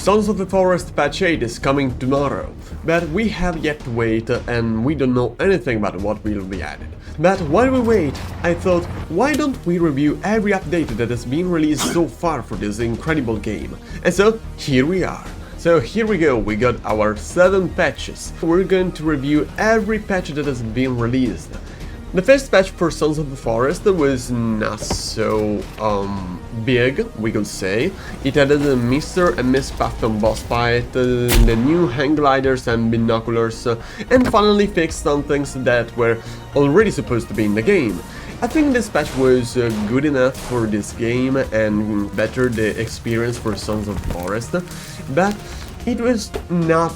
Sons of the Forest patch 8 is coming tomorrow, but we have yet to wait and we don't know anything about what will be added. But while we wait, I thought, why don't we review every update that has been released so far for this incredible game? And so, here we are. So here we go, we got our 7 patches. We're going to review every patch that has been released. The first patch for Sons of the Forest was not so big, we could say. It added a Mr. and Miss Patton boss fight, the new hang gliders and binoculars, and finally fixed some things that were already supposed to be in the game. I think this patch was good enough for this game and bettered the experience for Sons of the Forest, but it was not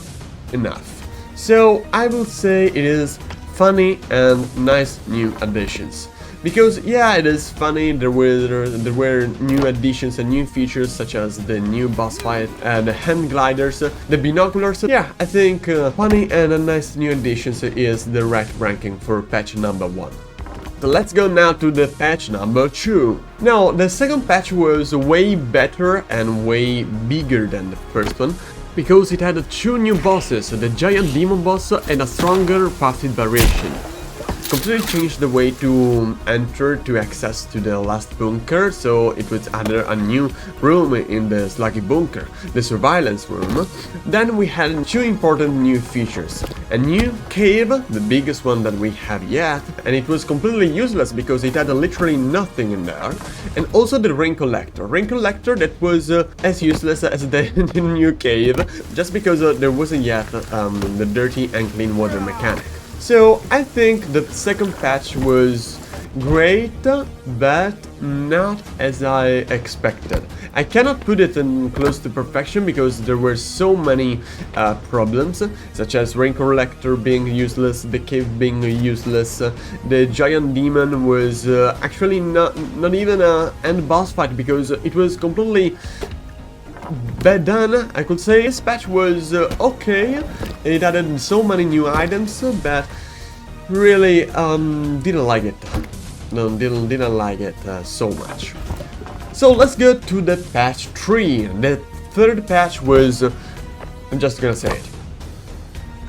enough. So I will say it is funny and nice new additions. Because yeah, it is funny, there were new additions and new features such as the new boss fight, the hand gliders, the binoculars. Yeah, I think funny and a nice new additions is the right ranking for patch number 1. So let's go now to the patch number 2. Now, the second patch was way better and way bigger than the first one, because it had 2 new bosses, the giant demon boss and a stronger passive variation. Completely changed the way to enter to access to the last bunker, so it was added a new room in the Sluggy bunker, the surveillance room. Then we had 2 important new features. A new cave, the biggest one that we have yet, and it was completely useless because it had literally nothing in there. And also the rain collector that was as useless as the new cave, just because there wasn't yet the dirty and clean water mechanic. So I think the second patch was great, but not as I expected. I cannot put it in close to perfection because there were so many problems, such as rain collector being useless, the cave being useless, the giant demon was actually not even a end boss fight because it was completely bad done, I could say. This patch was okay, it added so many new items, but really didn't like it. No, didn't like it so much. So let's go to the patch 3. The third patch was, I'm just gonna say it,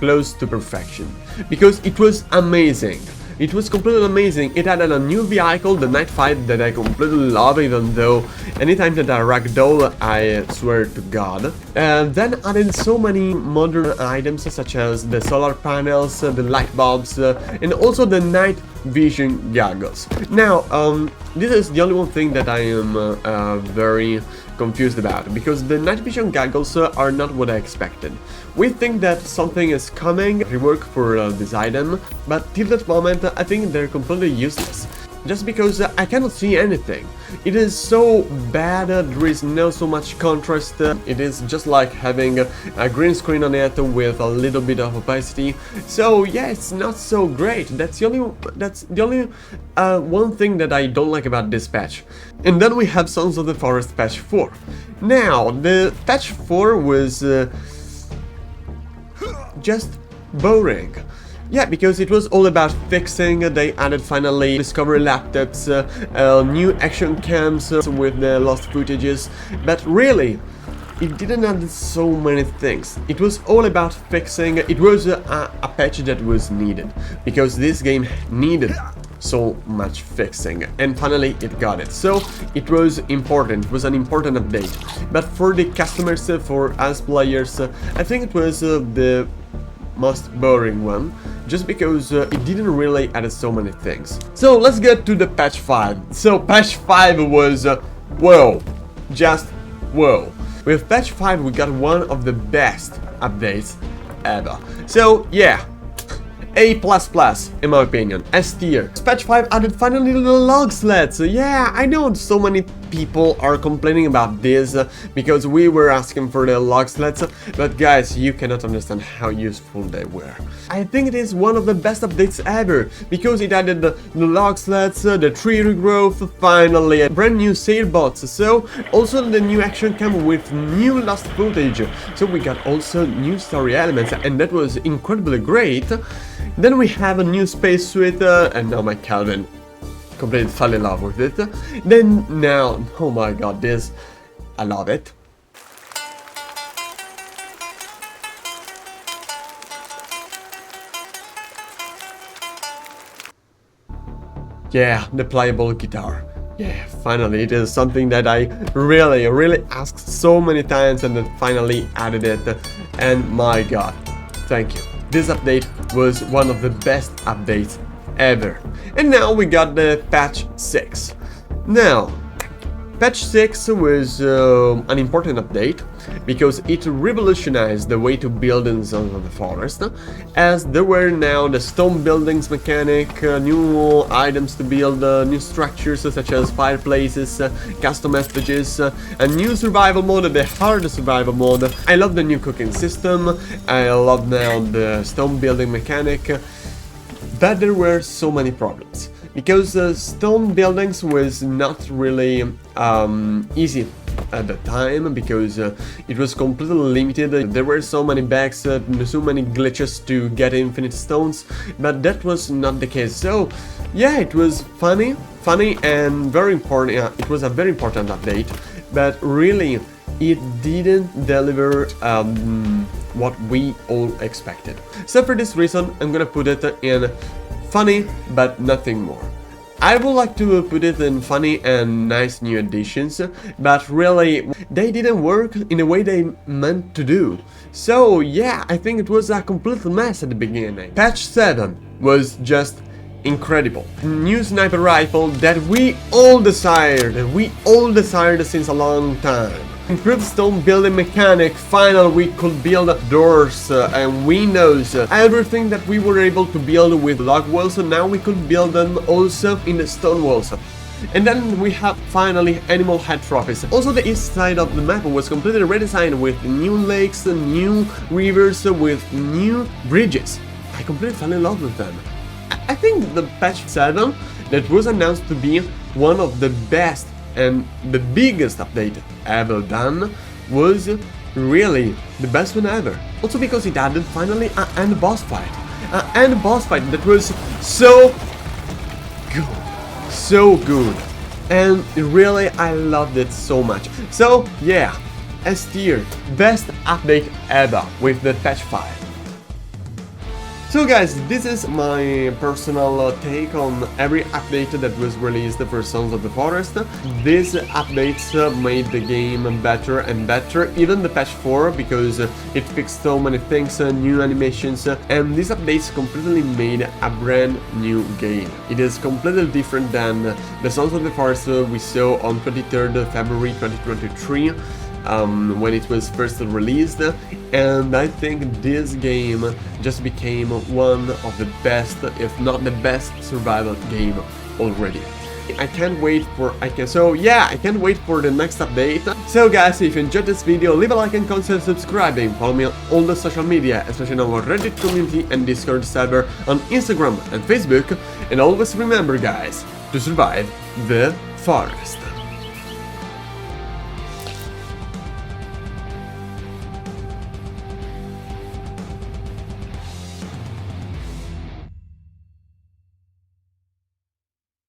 close to perfection, because it was amazing. It was completely amazing. It added a new vehicle, the Night Fight, that I completely love, even though anytime that I ragdoll, I swear to God. Then added so many modern items, such as the solar panels, the light bulbs, and also the night vision goggles. Now, this is the only one thing that I am very confused about, because the night vision goggles are not what I expected. We think that something is coming, rework for this item, but till that moment I think they're completely useless. Just because I cannot see anything. It is so bad, there is no so much contrast, it is just like having a green screen on it with a little bit of opacity. So yeah, it's not so great. That's the only one thing that I don't like about this patch. And then we have Sons of the Forest patch 4. Now, the patch 4 was just boring. Yeah, because it was all about fixing, they added finally discovery laptops, new action cams with the lost footages, but really, it didn't add so many things. It was all about fixing. It was a patch that was needed, because this game needed so much fixing, and finally it got it. So it was important, it was an important update. But for the customers, for us players, I think it was the most boring one, just because it didn't really add so many things. So let's get to the patch 5. So patch 5 was whoa, just whoa. With patch 5 we got one of the best updates ever. So yeah, A++ in my opinion, S tier. Patch 5 added finally the log sleds. Yeah, I know so many people are complaining about this because we were asking for the log sleds, but guys, you cannot understand how useful they were. I think it is one of the best updates ever, because it added the log sleds, the tree regrowth, finally brand new sailboats, so also the new action cam with new lost footage, so we got also new story elements, and that was incredibly great. Then we have a new spacesuit, and now my Calvin completely fell in love with it. Then now, oh my god, this, I love it. Yeah, the playable guitar. Yeah, finally, it is something that I really asked so many times and then finally added it. And my god, thank you. This update was one of the best updates ever. And now we got the patch 6. Now, patch 6 was an important update because it revolutionized the way to build in Sons of the Forest, as there were now the stone buildings mechanic, new items to build, new structures such as fireplaces, custom messages, a new survival mode, the hard survival mode. I love the new cooking system, I love now the stone building mechanic, but there were so many problems. Because stone buildings was not really easy at the time, because it was completely limited. There were so many bugs, so many glitches to get infinite stones, but that was not the case. So yeah, it was funny and very important. It was a very important update, but really it didn't deliver what we all expected. So for this reason, I'm gonna put it in funny, but nothing more. I would like to put it in funny and nice new additions, but really, they didn't work in the way they meant to do. So yeah, I think it was a complete mess at the beginning. Patch 7 was just incredible. New sniper rifle that we all desired since a long time. Improved stone building mechanic, finally we could build doors and windows, everything that we were able to build with log walls, so now we could build them also in the stone walls. And then we have finally animal head trophies. Also the east side of the map was completely redesigned with new lakes, new rivers, with new bridges. I completely fell in love with them. I think the patch 7 that was announced to be one of the best and the biggest update ever done was really the best one ever. Also because it added finally an end boss fight. An end boss fight that was so good. And really I loved it so much. So yeah, S tier, best update ever with the patch 5. So guys, this is my personal take on every update that was released for Sons of the Forest. These updates made the game better and better, even the patch 4, because it fixed so many things, new animations, and these updates completely made a brand new game. It is completely different than the Sons of the Forest we saw on 23rd February 2023. When it was first released, and I think this game just became one of the best, if not the best, survival game already. I can't wait for I can't wait for the next update. So guys, if you enjoyed this video, leave a like and consider subscribing. Follow me on all the social media, especially on our Reddit community and Discord server on Instagram and Facebook. And always remember guys, to survive the forest.